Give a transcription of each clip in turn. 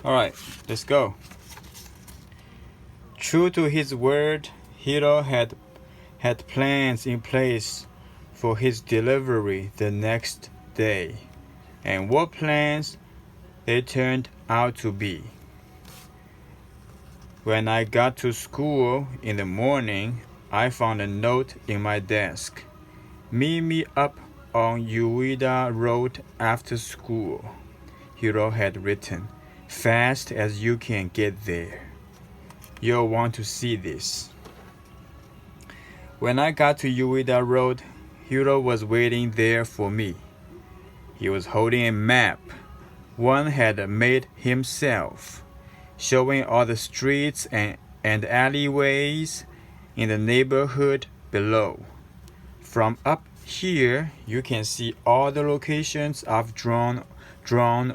Alright, let's go. True to his word, Hiro had plans in place for his delivery the next day. And what plans they turned out to be. When I got to school in the morning, I found a note in my desk. Meet me up on Ueda Road after school, Hiro had written. Fast as you can get there. You'll want to see this. When I got to Ueda Road, Hiro was waiting there for me. He was holding a map one had made himself, showing all the streets and alleyways in the neighborhood below. From up here, you can see all the locations I've drawn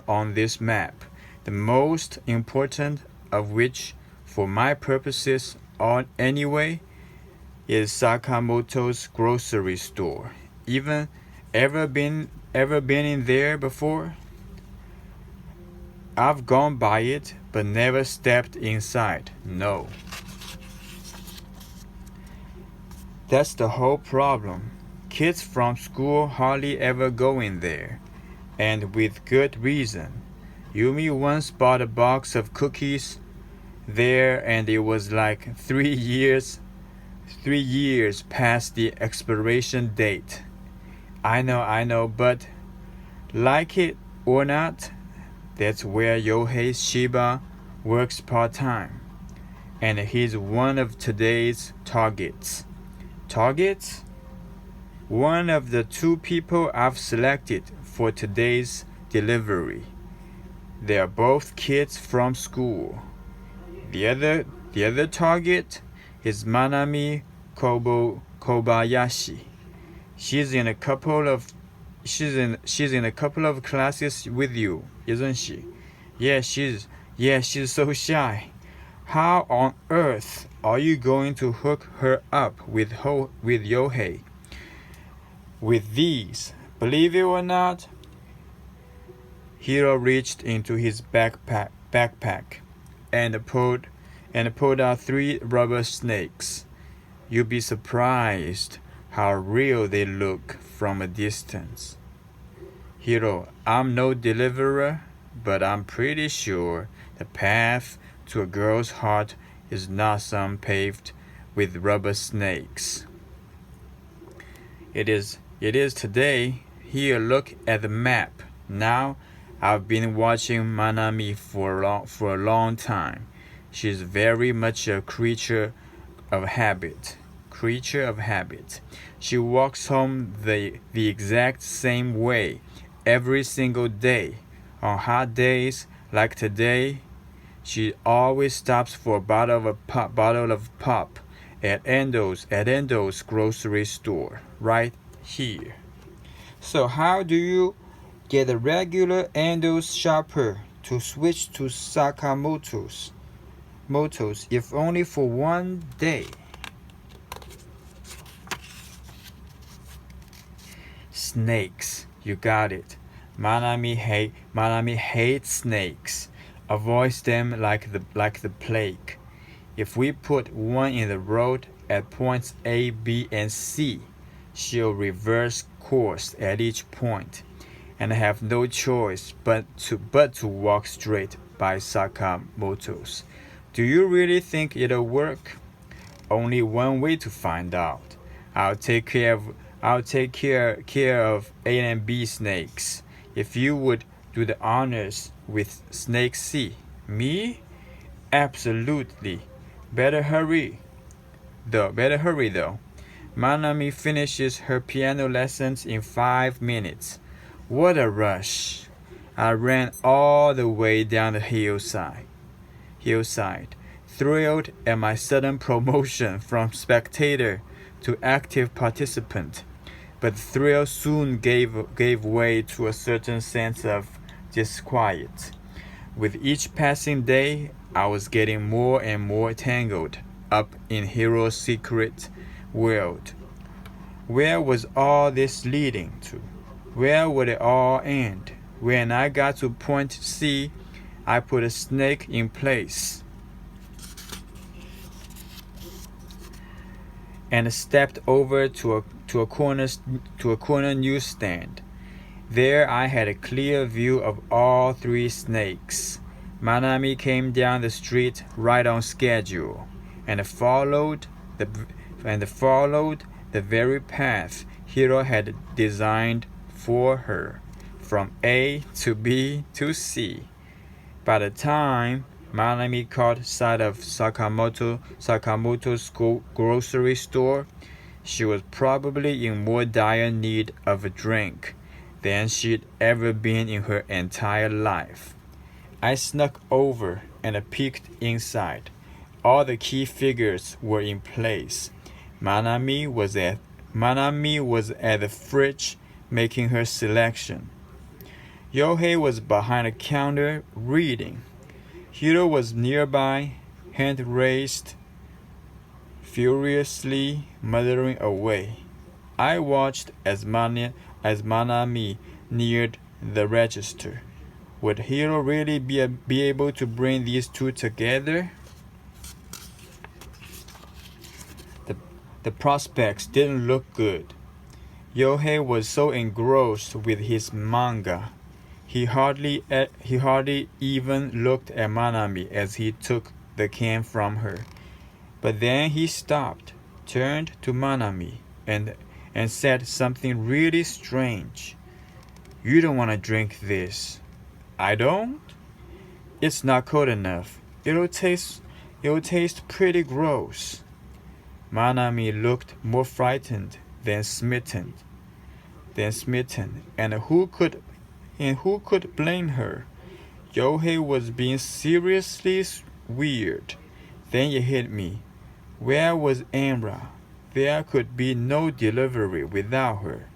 on this map, the most important of which, for my purposes anyway, is Sakamoto's grocery store. Ever been in there before? I've gone by it, but never stepped inside. No. That's the whole problem. Kids from school hardly ever go in there, and with good reason. Yumi once bought a box of cookies there, and it was like 3 years past the expiration date. I know, but like it or not, that's where Yohei Shiba works part-time, and he's one of today's targets. Targets? One of the 2 people I've selected for today's delivery. They are both kids from school. The other target is Manami Kobayashi. She's in a couple of classes with you, isn't she? Yeah, she's so shy. How on earth are you going to hook her up with Yohei? With these, believe it or not, Hiro reached into his backpack and pulled out 3 rubber snakes. You'll be surprised how real they look from a distance. Hiro, I'm no deliverer, but I'm pretty sure the path to a girl's heart is not some paved with rubber snakes. It is today. Here, look at the map. Now, I've been watching Manami for a long time. She's very much a creature of habit. She walks home the exact same way every single day. On hot days like today, she always stops for a bottle of pop at Endo's grocery store right here. So how do you get a regular Endo's shopper to switch to Sakamoto's, if only for one day? Snakes, you got it. Manami hates snakes. Avoids them like the plague. If we put one in the road at points A, B, and C, she'll reverse course at each point and have no choice but to walk straight by Sakamoto's. Do you really think it'll work? Only one way to find out. I'll take care of A and B snakes. If you would do the honors with Snake C. Me? Absolutely. Better hurry though. Manami finishes her piano lessons in 5 minutes. What a rush. I ran all the way down the hillside, thrilled at my sudden promotion from spectator to active participant. But the thrill soon gave way to a certain sense of disquiet. With each passing day, I was getting more and more tangled up in Hiro's secret world. Where was all this leading to? Where would it all end? When I got to point C, I put a snake in place and stepped over to a corner newsstand. There I had a clear view of all 3 snakes. Manami came down the street right on schedule and followed the very path Hiro had designed for her, from A to B to C. By the time Manami caught sight of Sakamoto's grocery store, she was probably in more dire need of a drink than she'd ever been in her entire life. I snuck over and peeked inside. All the key figures were in place. Manami was at the fridge making her selection. Yohei was behind a counter reading. Hiro was nearby, hand raised, furiously muttering away. I watched as Manami neared the register. Would Hiro really be able to bring these 2 together? The prospects didn't look good. Yohei was so engrossed with his manga. He hardly even looked at Manami as he took the can from her. But then he stopped, turned to Manami, and said something really strange. "You don't want to drink this." "I don't?" "It's not cold enough. It'll taste pretty gross." Manami looked more frightened than smitten. And who could blame her? Yohei was being seriously weird. Then it hit me. Where was Amra? There could be no delivery without her.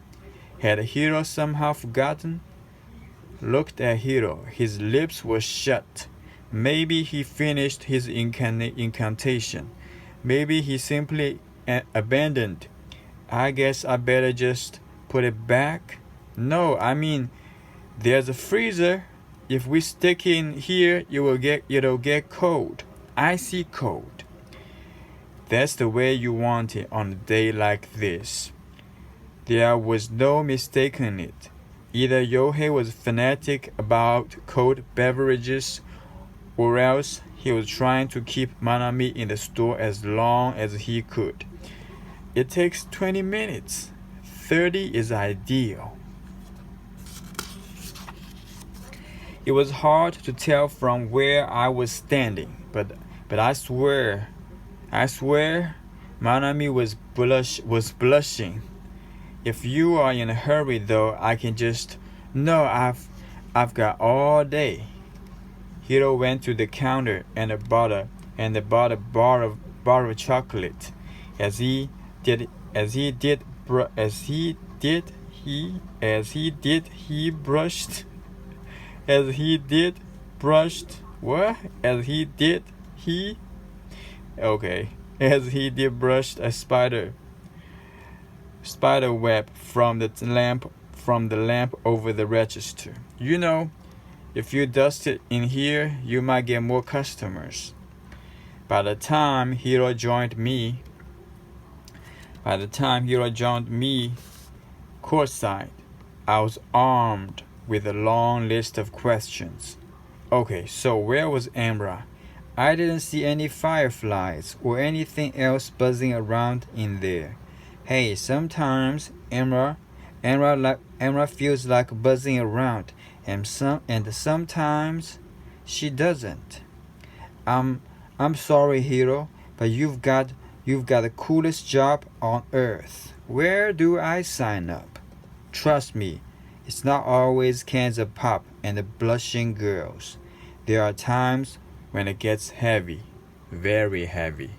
Had Hiro somehow forgotten? Looked at Hiro. His lips were shut. Maybe he finished his incantation. Maybe he simply abandoned. I guess I better just put it back. No, I mean, there's a freezer. If we stick it in here, it'll get cold. Icy cold. That's the way you want it on a day like this. There was no mistaking it. Either Yohei was fanatic about cold beverages, or else he was trying to keep Manami in the store as long as he could. It takes 20 minutes. 30 is ideal. It was hard to tell from where I was standing, but I swear, Manami was blushing. If you are in a hurry, though, I can just... No, I've got all day. Hiro went to the counter and bought a bar of chocolate. As he did, he brushed a spider web from the lamp over the register. You know, if you dust it in here, you might get more customers. By the time Hiro joined me courtside, I was armed with a long list of questions. Okay, so where was Amra? I didn't see any fireflies or anything else buzzing around in there. Hey, sometimes Amra feels like buzzing around, and sometimes she doesn't. I'm sorry, Hiro, but you've got the coolest job on earth. Where do I sign up? Trust me, it's not always cans of pop and the blushing girls. There are times when it gets heavy, very heavy.